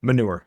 Manure.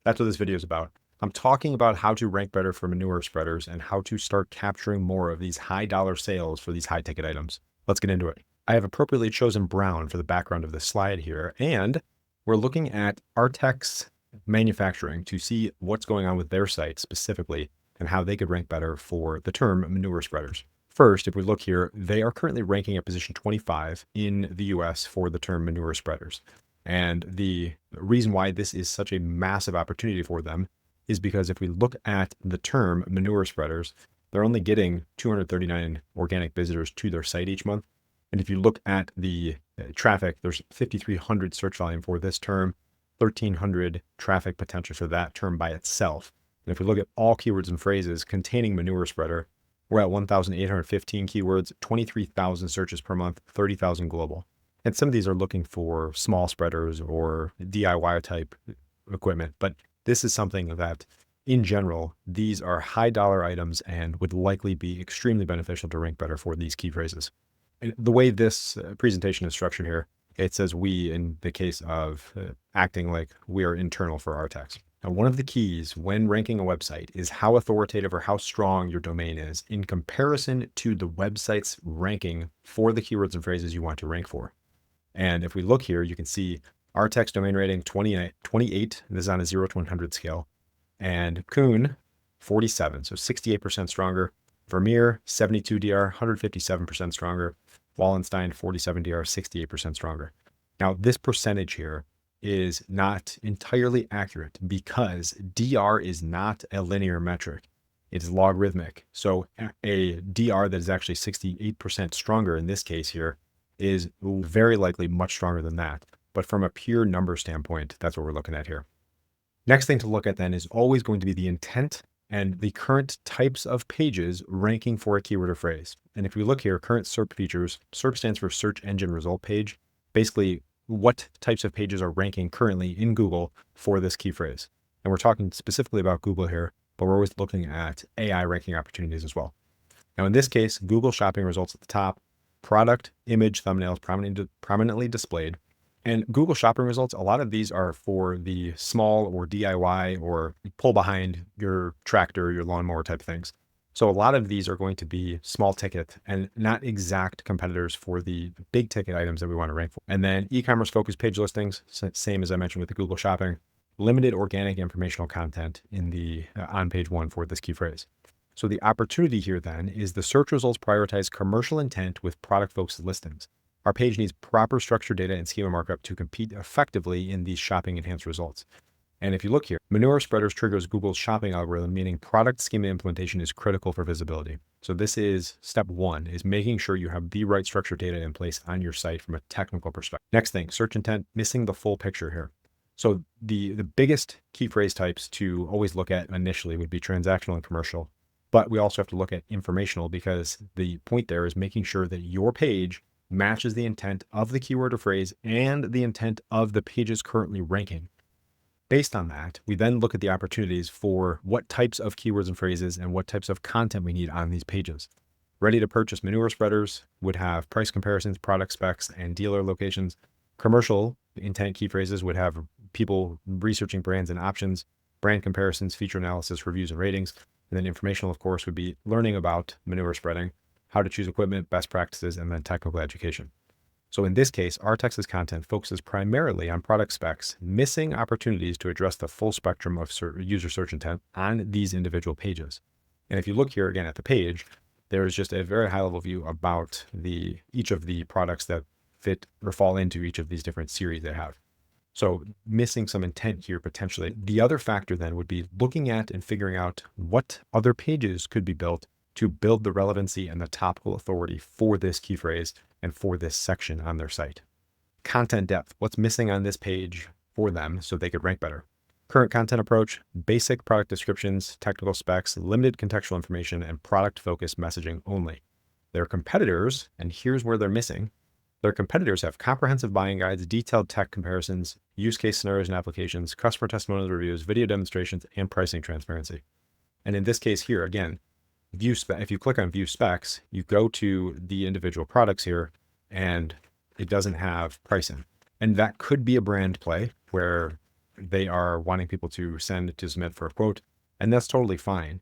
That's what this video is about. I'm talking about how to rank better for manure spreaders and how to start capturing more of these high dollar sales for these high ticket items. Let's get into it. I have appropriately chosen brown for the background of this slide here, and we're looking at Artex Manufacturing to see what's going on with their site specifically and how they could rank better for the term manure spreaders. First, if we look here, they are currently ranking at position 25 in the US for the term manure spreaders. And the reason why this is such a massive opportunity for them is because if we look at the term manure spreaders, they're only getting 239 organic visitors to their site each month. And if you look at the traffic, there's 5,300 search volume for this term, 1,300 traffic potential for that term by itself. And if we look at all keywords and phrases containing manure spreader, we're at 1,815 keywords, 23,000 searches per month, 30,000 global. And some of these are looking for small spreaders or DIY type equipment, but this is something that in general, these are high dollar items and would likely be extremely beneficial to rank better for these key phrases. And the way this presentation is structured here, it says we in the case of acting like we are internal for Artex. Now, one of the keys when ranking a website is how authoritative or how strong your domain is in comparison to the website's ranking for the keywords and phrases you want to rank for. And if we look here, you can see Artex domain rating 28. This is on a 0 to 100 scale. And Kuhn, 47, so 68% stronger. Vermeer, 72 DR, 157% stronger. Wallenstein, 47 DR, 68% stronger. Now, this percentage here is not entirely accurate because DR is not a linear metric. It's logarithmic. So a DR that is actually 68% stronger in this case here is very likely much stronger than that. But from a pure number standpoint, that's what we're looking at here. Next thing to look at then is always going to be the intent and the current types of pages ranking for a keyword or phrase. And if we look here, current SERP features, SERP stands for search engine result page, basically what types of pages are ranking currently in Google for this key phrase. And we're talking specifically about Google here, but we're always looking at AI ranking opportunities as well. Now, in this case, Google shopping results at the top, product, image, thumbnails prominently displayed. And Google shopping results, a lot of these are for the small or DIY or pull behind your tractor, your lawnmower type things. So a lot of these are going to be small ticket and not exact competitors for the big ticket items that we want to rank for. And then e-commerce focused page listings, same as I mentioned with the Google shopping, limited organic informational content in the on page 1 for this key phrase. So the opportunity here then is the search results prioritize commercial intent with product focused listings. Our page needs proper structured data and schema markup to compete effectively in these shopping enhanced results. And if you look here, manure spreaders triggers Google's shopping algorithm, meaning product schema implementation is critical for visibility. So this is step 1, is making sure you have the right structured data in place on your site from a technical perspective. Next thing, search intent, missing the full picture here. So the biggest key phrase types to always look at initially would be transactional and commercial. But we also have to look at informational because the point there is making sure that your page matches the intent of the keyword or phrase and the intent of the pages currently ranking. Based on that, we then look at the opportunities for what types of keywords and phrases and what types of content we need on these pages. Ready to purchase manure spreaders would have price comparisons, product specs, and dealer locations. Commercial intent key phrases would have people researching brands and options, brand comparisons, feature analysis, reviews, and ratings. And then informational, of course, would be learning about manure spreading, how to choose equipment, best practices, and then technical education. So in this case, Artex's content focuses primarily on product specs, missing opportunities to address the full spectrum of user search intent on these individual pages. And if you look here again at the page, there's just a very high level view about each of the products that fit or fall into each of these different series they have. So missing some intent here potentially. The other factor then would be looking at and figuring out what other pages could be built to build the relevancy and the topical authority for this key phrase and for this section on their site. Content depth, what's missing on this page for them so they could rank better. Current content approach, basic product descriptions, technical specs, limited contextual information, and product-focused messaging only. Their competitors, and here's where they're missing, their competitors have comprehensive buying guides, detailed tech comparisons, use case scenarios and applications, customer testimonial reviews, video demonstrations, and pricing transparency. And in this case here, again, if you click on view specs, you go to the individual products here and it doesn't have pricing. And that could be a brand play where they are wanting people to submit for a quote, and that's totally fine.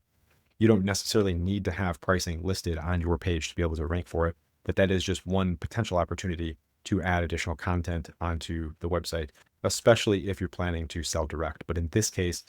You don't necessarily need to have pricing listed on your page to be able to rank for it, but that is just one potential opportunity to add additional content onto the website, especially if you're planning to sell direct. But in this case,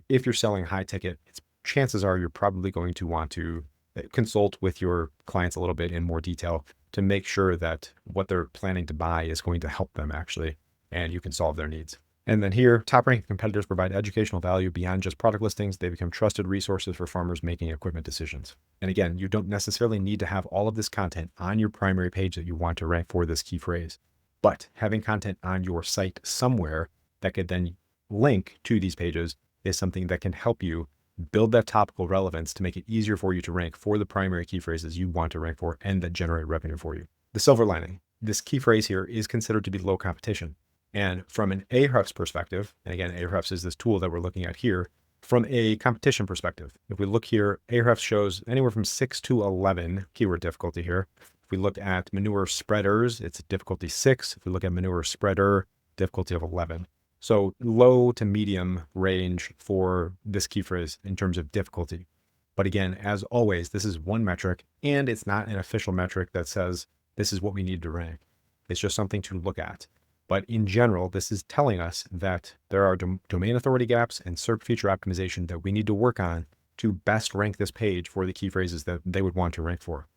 if you're selling high ticket, chances are you're probably going to want to consult with your clients a little bit in more detail to make sure that what they're planning to buy is going to help them actually, and you can solve their needs. And then here, top ranking competitors provide educational value beyond just product listings. They become trusted resources for farmers making equipment decisions. And again, you don't necessarily need to have all of this content on your primary page that you want to rank for this key phrase, but having content on your site somewhere that could then link to these pages is something that can help you build that topical relevance to make it easier for you to rank for the primary key phrases you want to rank for and that generate revenue for you. The silver lining, this key phrase here is considered to be low competition. And from an Ahrefs perspective, and again, Ahrefs is this tool that we're looking at here, from a competition perspective, if we look here, Ahrefs shows anywhere from 6 to 11 keyword difficulty here. If we look at manure spreaders, it's difficulty 6. If we look at manure spreader, difficulty of 11. So low to medium range for this key phrase in terms of difficulty. But again, as always, this is one metric and it's not an official metric that says this is what we need to rank. It's just something to look at. But in general, this is telling us that there are domain authority gaps and SERP feature optimization that we need to work on to best rank this page for the key phrases that they would want to rank for.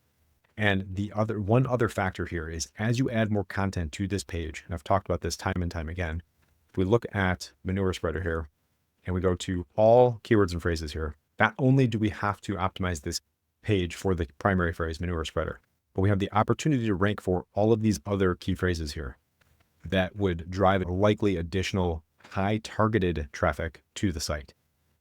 And one other factor here is as you add more content to this page, and I've talked about this time and time again, if we look at manure spreader here and we go to all keywords and phrases here, not only do we have to optimize this page for the primary phrase manure spreader, but we have the opportunity to rank for all of these other key phrases here that would drive likely additional high targeted traffic to the site.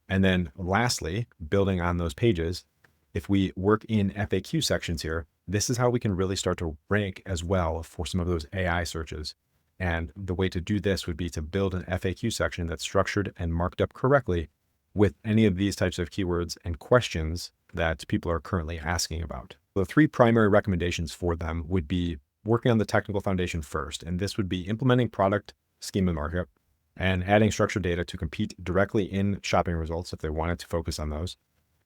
And then lastly, building on those pages, if we work in FAQ sections here, this is how we can really start to rank as well for some of those AI searches. And the way to do this would be to build an FAQ section that's structured and marked up correctly with any of these types of keywords and questions that people are currently asking about. The 3 primary recommendations for them would be working on the technical foundation first, and this would be implementing product schema markup and adding structured data to compete directly in shopping results if they wanted to focus on those,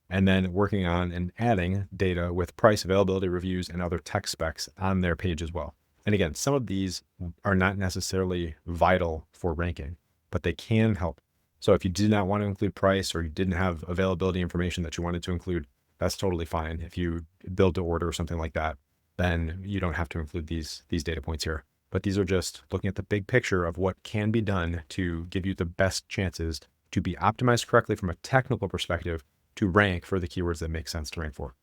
and then working on and adding data with price, availability reviews, and other tech specs on their page as well. And again, some of these are not necessarily vital for ranking, but they can help. So if you did not want to include price or you didn't have availability information that you wanted to include, that's totally fine. If you build to order or something like that, then you don't have to include these data points here. But these are just looking at the big picture of what can be done to give you the best chances to be optimized correctly from a technical perspective to rank for the keywords that make sense to rank for.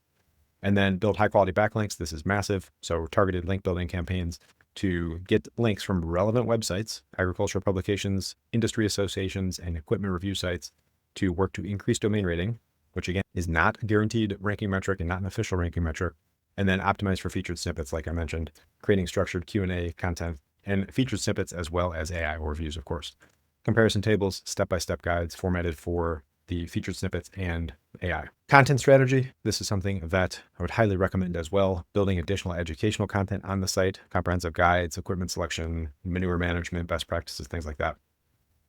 And then build high quality backlinks. This is massive. So targeted link building campaigns to get links from relevant websites, agricultural publications, industry associations, and equipment review sites to work to increase domain rating, which again is not a guaranteed ranking metric and not an official ranking metric. And then optimize for featured snippets, like I mentioned, creating structured Q&A content and featured snippets as well as AI overviews, of course. Comparison tables, step-by-step guides formatted for the featured snippets and AI. Content strategy. This is something that I would highly recommend as well. Building additional educational content on the site, comprehensive guides, equipment selection, manure management, best practices, things like that.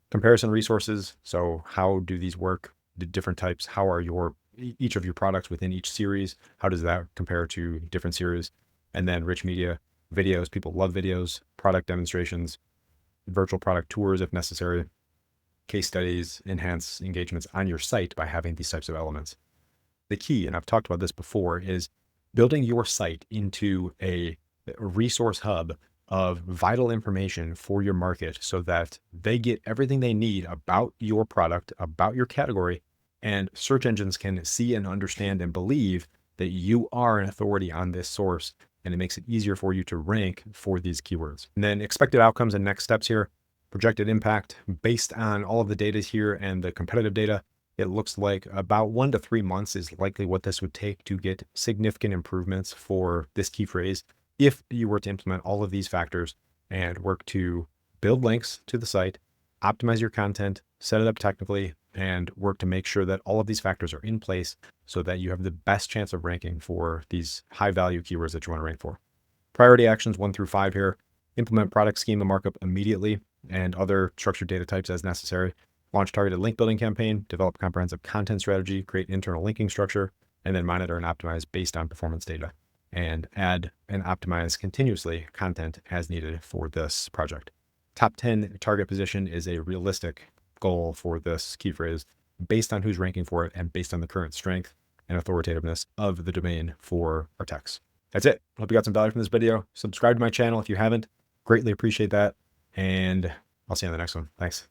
Comparison resources. So how do these work? The different types. How are each of your products within each series? How does that compare to different series? And then rich media, videos. People love videos, product demonstrations, virtual product tours if necessary, case studies, enhance engagements on your site by having these types of elements. The key, and I've talked about this before, is building your site into a resource hub of vital information for your market so that they get everything they need about your product, about your category, and search engines can see and understand and believe that you are an authority on this source, and it makes it easier for you to rank for these keywords. And then expected outcomes and next steps here, projected impact based on all of the data here and the competitive data. It looks like about 1 to 3 months is likely what this would take to get significant improvements for this key phrase if you were to implement all of these factors and work to build links to the site, optimize your content, set it up technically, and work to make sure that all of these factors are in place so that you have the best chance of ranking for these high value keywords that you want to rank for. Priority actions 1 through 5 here. implement product schema markup immediately and other structured data types as necessary, launch targeted link building campaign, develop comprehensive content strategy, create internal linking structure, and then monitor and optimize based on performance data, and add and optimize continuously content as needed for this project. Top 10 target position is a realistic goal for this key phrase based on who's ranking for it and based on the current strength and authoritativeness of the domain for our text. That's it. Hope you got some value from this video. Subscribe to my channel if you haven't. Greatly appreciate that. And I'll see you on the next one. Thanks.